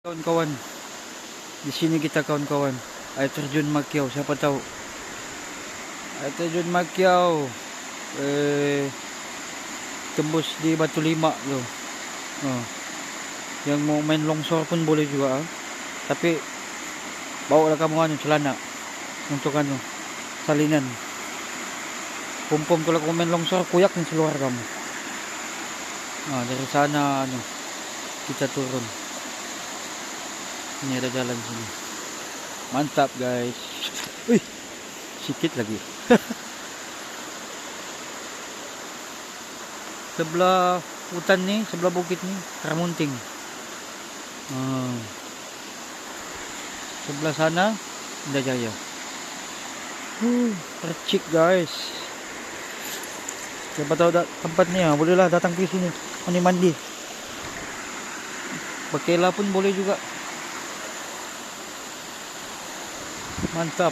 Kawan-kawan, di sini kita kawan-kawan. Air terjun Makiau, siapa tahu? Air terjun Makiau, tembus di Batu Lima tuh. Oh. Yang mau main longsor pun boleh juga. Tapi bawa lah kamu celana untuk salinan. Pom-pom kalau kamu main longsor, kuyak nih seluar kamu. Nah, dari sana kita turun. Ini ada jalan sini. Mantap guys. Wih, sikit lagi. Sebelah hutan nih, sebelah bukit nih, Ramunting. Sebelah sana Indah Jaya. Percik guys. Siapa tahu tempatnya, bolehlah datang ke sini mandi-mandi. Bakela pun boleh juga. Mantap.